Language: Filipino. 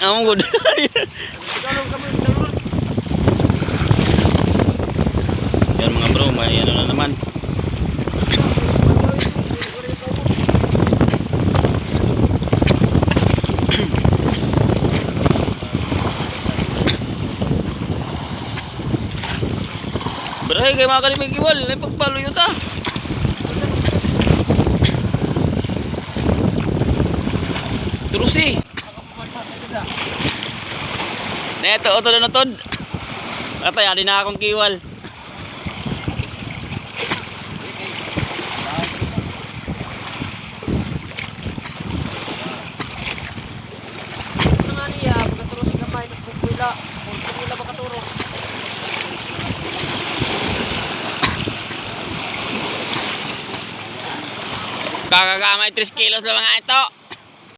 Ang good. Yan mga bro, may ano na naman. Beray kay mga kalimig iwal, ay pagpalo yun ta. Turusi. Neto, oto na natod. Atay, ali na akong kiwal. Nga niya, pagkaturo si gamay, nagpupuila. Kung nila makaturo. Kakagamay 3 kilos lang mga ito.